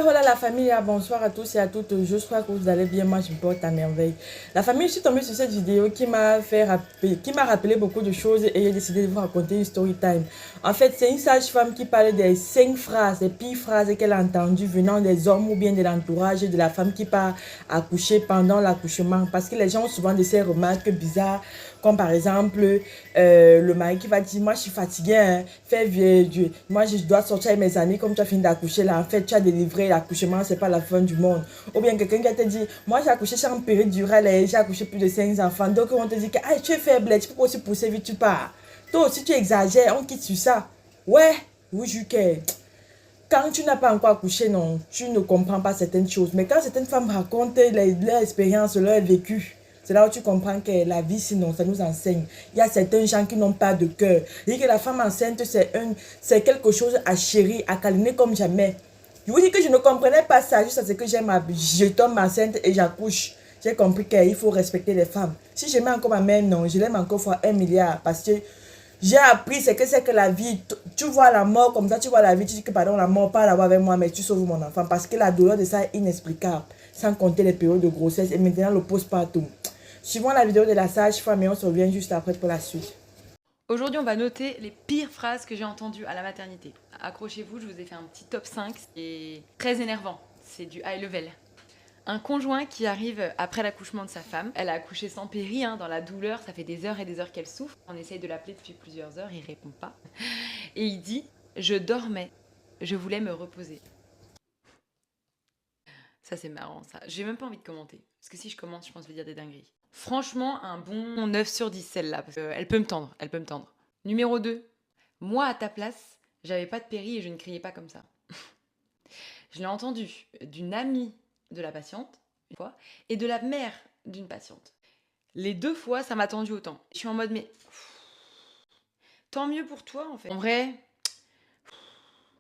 Voilà la famille, bonsoir à tous et à toutes, j'espère que vous allez bien, moi je me porte à merveille. La famille, je suis tombée sur cette vidéo qui m'a rappelé beaucoup de choses et j'ai décidé de vous raconter une story time. En fait, c'est une sage-femme qui parle des 5 phrases, des pires phrases qu'elle a entendues venant des hommes ou bien de l'entourage de la femme qui part accoucher pendant l'accouchement. Parce que les gens ont souvent de ces remarques bizarres, comme par exemple le mari qui va dire, moi je suis fatigué, hein, fais vieux, moi je dois sortir avec mes amis comme tu as fini d'accoucher là, en fait tu as délivré l'accouchement, c'est pas la fin du monde. Ou bien quelqu'un qui va te dire, moi j'ai accouché sans péridurale et j'ai accouché plus de 5 enfants, donc on te dit que ah, tu es faible, tu peux pas aussi pousser vite, tu pars. Toi aussi tu exagères, on quitte sur ça. Ouais, oui, Juke. Quand tu n'as pas encore accouché, non, tu ne comprends pas certaines choses. Mais quand certaines femmes racontent leur expérience, leur vécu, c'est là où tu comprends que la vie, sinon, ça nous enseigne. Il y a certains gens qui n'ont pas de cœur. Et que la femme enceinte, c'est quelque chose à chérir, à câliner comme jamais. Je vous dis que je ne comprenais pas ça, juste à ce que je tombe enceinte et j'accouche. J'ai compris qu'il faut respecter les femmes. Si je mets encore ma mère, non, je l'aime encore fois 1 milliard. Parce que j'ai appris c'est que la vie. Tu vois la mort comme ça, tu vois la vie, tu dis que pardon, la mort, pas l'avoir avec moi, mais tu sauves mon enfant. Parce que la douleur de ça est inexplicable. Sans compter les périodes de grossesse et maintenant le postpartum. Suivons la vidéo de la sage-femme et on se revient juste après pour la suite. Aujourd'hui, on va noter les pires phrases que j'ai entendues à la maternité. Accrochez-vous, je vous ai fait un petit top 5 qui est très énervant. C'est du high level. Un conjoint qui arrive après l'accouchement de sa femme. Elle a accouché sans péri, dans la douleur. Ça fait des heures et des heures qu'elle souffre. On essaye de l'appeler depuis plusieurs heures, il répond pas. Et il dit « Je dormais, je voulais me reposer ». Ça, c'est marrant, ça. J'ai même pas envie de commenter. Parce que si je commente, je pense que je vais dire des dingueries. Franchement, un bon 9 sur 10, celle-là. Parce qu'elle peut me tendre, elle peut me tendre. Numéro 2. Moi, à ta place, j'avais pas de péri et je ne criais pas comme ça. Je l'ai entendu d'une amie de la patiente, une fois, et de la mère d'une patiente. Les 2 fois, ça m'a tendu autant. Je suis en mode, mais tant mieux pour toi, en fait. En vrai,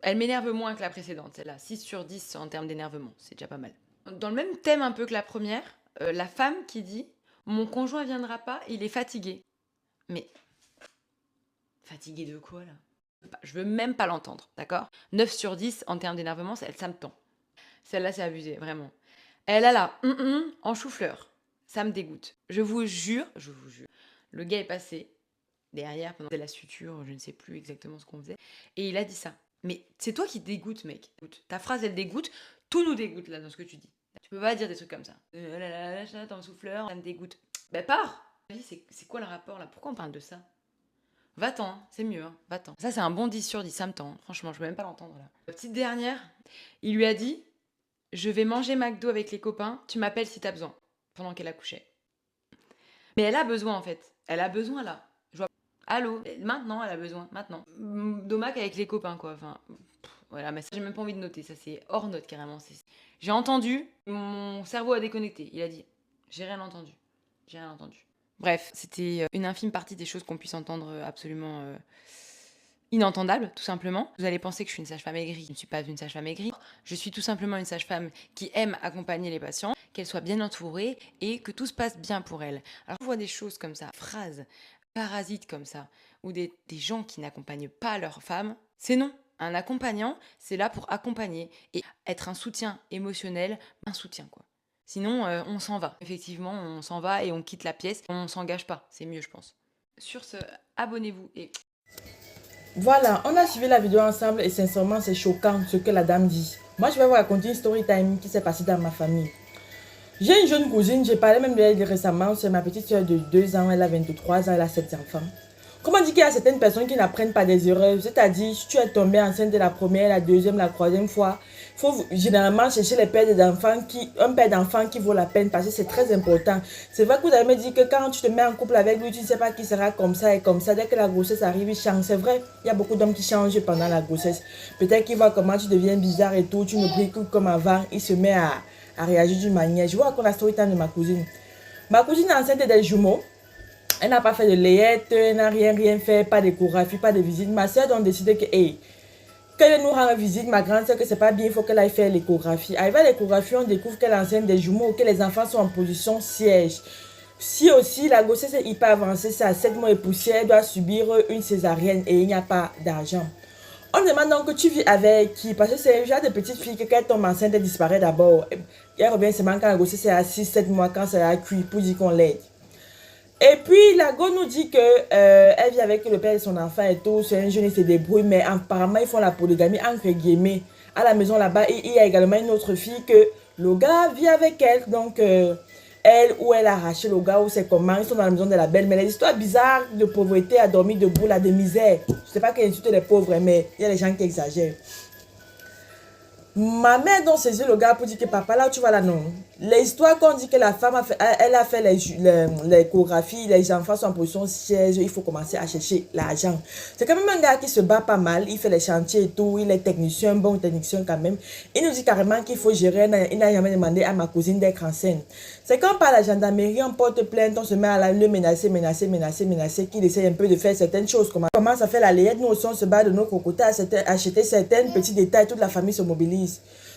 elle m'énerve moins que la précédente, celle-là. 6 sur 10 en termes d'énervement, c'est déjà pas mal. Dans le même thème un peu que la première, la femme qui dit « Mon conjoint viendra pas, il est fatigué ». Mais fatigué de quoi, là? Je veux même pas l'entendre, d'accord? 9 sur 10 en termes d'énervement, ça me tend. Celle-là, c'est abusé, vraiment. Elle a là, en chou-fleur. Ça me dégoûte. Je vous jure. Le gars est passé derrière pendant la suture, je ne sais plus exactement ce qu'on faisait, et il a dit ça. Mais c'est toi qui dégoûte, mec. Ta phrase, elle dégoûte. Tout nous dégoûte, là, dans ce que tu dis. Tu peux pas dire des trucs comme ça. T'es en souffleur, ça me dégoûte. Ben pars! C'est quoi le rapport, là? Pourquoi on parle de ça? Va-t'en, c'est mieux, va-t'en. Ça, c'est un bon 10 sur 10, ça me tend. Franchement, je veux même pas l'entendre, là. La petite dernière, il lui a dit « Je vais manger McDo avec les copains, tu m'appelles si t'as besoin. » Pendant qu'elle accouchait. Mais elle a besoin, en fait. Elle a besoin, là. Allô, maintenant elle a besoin, maintenant. Domac avec les copains, quoi. Enfin, voilà, mais ça, j'ai même pas envie de noter. Ça, c'est hors note, carrément. J'ai entendu, mon cerveau a déconnecté. Il a dit, j'ai rien entendu. J'ai rien entendu. Bref, c'était une infime partie des choses qu'on puisse entendre absolument inentendables, tout simplement. Vous allez penser que je suis une sage-femme aigrie. Je ne suis pas une sage-femme aigrie. Je suis tout simplement une sage-femme qui aime accompagner les patients, qu'elle soit bien entourée et que tout se passe bien pour elle. Alors, on voit des choses comme ça, phrases parasites comme ça, ou des gens qui n'accompagnent pas leurs femmes, c'est non. Un accompagnant, c'est là pour accompagner et être un soutien émotionnel, un soutien, quoi. Sinon, on s'en va. Effectivement, on s'en va et on quitte la pièce. On s'engage pas, c'est mieux, je pense. Sur ce, abonnez-vous et... Voilà, on a suivi la vidéo ensemble et sincèrement, c'est choquant ce que la dame dit. Moi, je vais vous raconter une story time qui s'est passée dans ma famille. J'ai une jeune cousine, j'ai parlé même de elle récemment, c'est ma petite soeur de 2 ans, elle a 23 ans, elle a 7 enfants. Comment dire qu'il y a certaines personnes qui n'apprennent pas des erreurs, c'est-à-dire si tu es tombé enceinte de la première, la deuxième, la troisième fois, il faut généralement chercher les pères d'enfants un père d'enfant qui vaut la peine parce que c'est très important. C'est vrai que vous allez me dire que quand tu te mets en couple avec lui, tu ne sais pas qui sera comme ça et comme ça. Dès que la grossesse arrive, il change. C'est vrai, il y a beaucoup d'hommes qui changent pendant la grossesse. Peut-être qu'il voit comment tu deviens bizarre et tout, tu ne brilles plus comme avant, il se met à réagir d'une manière. Je vois encore la story time de ma cousine. Ma cousine est enceinte des jumeaux. Elle n'a pas fait de layette, elle n'a rien fait, pas d'échographie, pas de visite. Ma soeur a décidé que, hey, qu'elle nous rend visite, ma grande soeur, que c'est pas bien, il faut qu'elle aille faire l'échographie. Arrivé à l'échographie, on découvre qu'elle est enceinte des jumeaux, que les enfants sont en position siège. Si aussi la grossesse est hyper avancée, c'est à 7 mois et poussière, elle doit subir une césarienne et il n'y a pas d'argent. On me demande donc que tu vis avec qui? Parce que c'est le genre de petite fille que quand elle tombe enceinte, elle disparaît d'abord. Elle revient seulement quand la grossesse c'est à 6-7 mois, quand c'est à cuit pour dire qu'on l'aide. Et puis, la go nous dit que elle vit avec le père de son enfant et tout. C'est un jeune, il se débrouille, mais apparemment, ils font la polygamie entre guillemets. À la maison là-bas, il y a également une autre fille que le gars vit avec elle. Donc, elle ou elle a arraché le gars ou c'est comment. Ils sont dans la maison de la belle. Mais les histoires bizarres de pauvreté, à dormir debout, là, de misère. Je ne sais pas qu'elle insulte les pauvres, mais il y a des gens qui exagèrent. Ma mère donc saisit le gars pour dire que papa, là où tu vas là, non. L'histoire qu'on dit que la femme a fait, elle a fait les chorégraphies, les enfants sont en position siège, il faut commencer à chercher l'argent. C'est quand même un gars qui se bat pas mal, il fait les chantiers et tout, il est technicien, bon technicien quand même. Il nous dit carrément qu'il faut gérer, il n'a jamais demandé à ma cousine d'être enceinte. C'est quand par la gendarmerie, on porte plainte, on se met à le menacer, qu'il essaie un peu de faire certaines choses. On commence à faire la layette, nous aussi on se bat de nos côtés, à acheter certains petits détails, toute la famille se mobilise.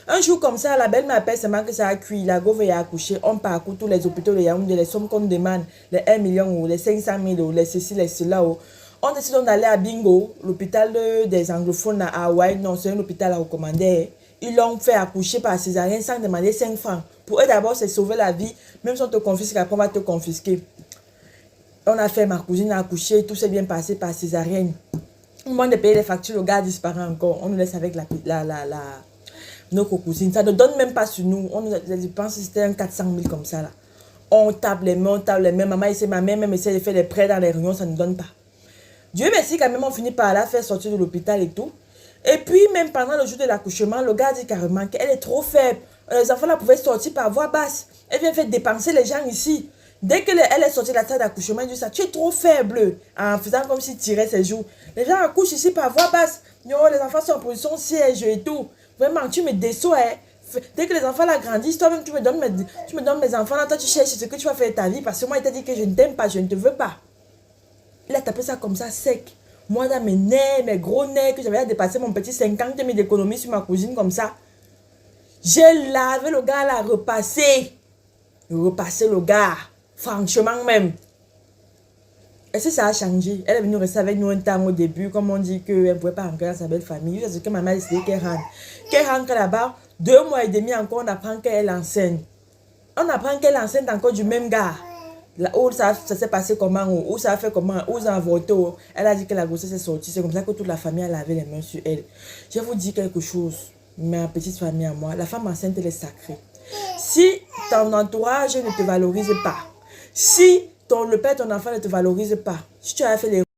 Un jour comme ça, la belle m'appelle seulement que ça a cuit, la go veut y accoucher, on parcourt tous les hôpitaux de Yaoundé, les sommes qu'on demande, les 1 million ou les 500 000 ou les ceci, les cela. On décide d'aller à Bingo, l'hôpital des anglophones à Hawaï, non c'est un hôpital à recommander. Ils l'ont fait accoucher par césarienne sans demander 5 francs. Pour eux d'abord c'est sauver la vie, même si on te confisque, après on va te confisquer. On a fait, ma cousine a accouché, tout s'est bien passé par césarienne. Au moment de payer les factures, le gars disparaît encore, on nous laisse avec nos cousines, ça ne donne même pas sur nous. Je pense que c'était un 400 000 comme ça là. On tape les mains, maman essaie, ma mère même essaie de faire des prêts dans les réunions, ça ne donne pas. Dieu merci quand même, on finit par la faire sortir de l'hôpital et tout. Et puis même pendant le jour de l'accouchement, le gars dit carrément qu'elle est trop faible. Les enfants là pouvaient sortir par voix basse. Elle vient faire dépenser les gens ici. Dès qu'elle est sortie de la salle d'accouchement, elle dit ça, tu es trop faible. En faisant comme s'il tirait ses joues. Les gens accouchent ici par voix basse. Yo, les enfants sont en position siège et tout. Vraiment, tu me déçois. Hein. Dès que les enfants là grandissent, toi-même, tu me donnes mes enfants. Là, toi, tu cherches ce que tu vas faire de ta vie. Parce que moi, il t'a dit que je ne t'aime pas, je ne te veux pas. Il a tapé ça comme ça, sec. Moi, dans mes nerfs, mes gros nerfs, que j'avais dépassé mon petit 50 000 d'économie sur ma cousine comme ça. J'ai lavé le gars là, repassé le gars. Franchement même. Est-ce que ça a changé? Elle est venue rester avec nous un temps au début, comme on dit qu'elle ne pouvait pas rentrer dans sa belle famille. C'est ce que maman a décidé qu'elle rentre. Qu'elle rentre là-bas, 2 mois et demi encore, on apprend qu'elle est enceinte. On apprend qu'elle est enceinte encore du même gars. Là où ça s'est passé comment, où ça a fait comment, où ça a voté. Elle a dit que la grossesse est sortie. C'est comme ça que toute la famille a lavé les mains sur elle. Je vais vous dire quelque chose, ma petite famille à moi. La femme enceinte, elle est sacrée. Si ton entourage ne te valorise pas, si le père de ton enfant ne te valorise pas, si tu as fait les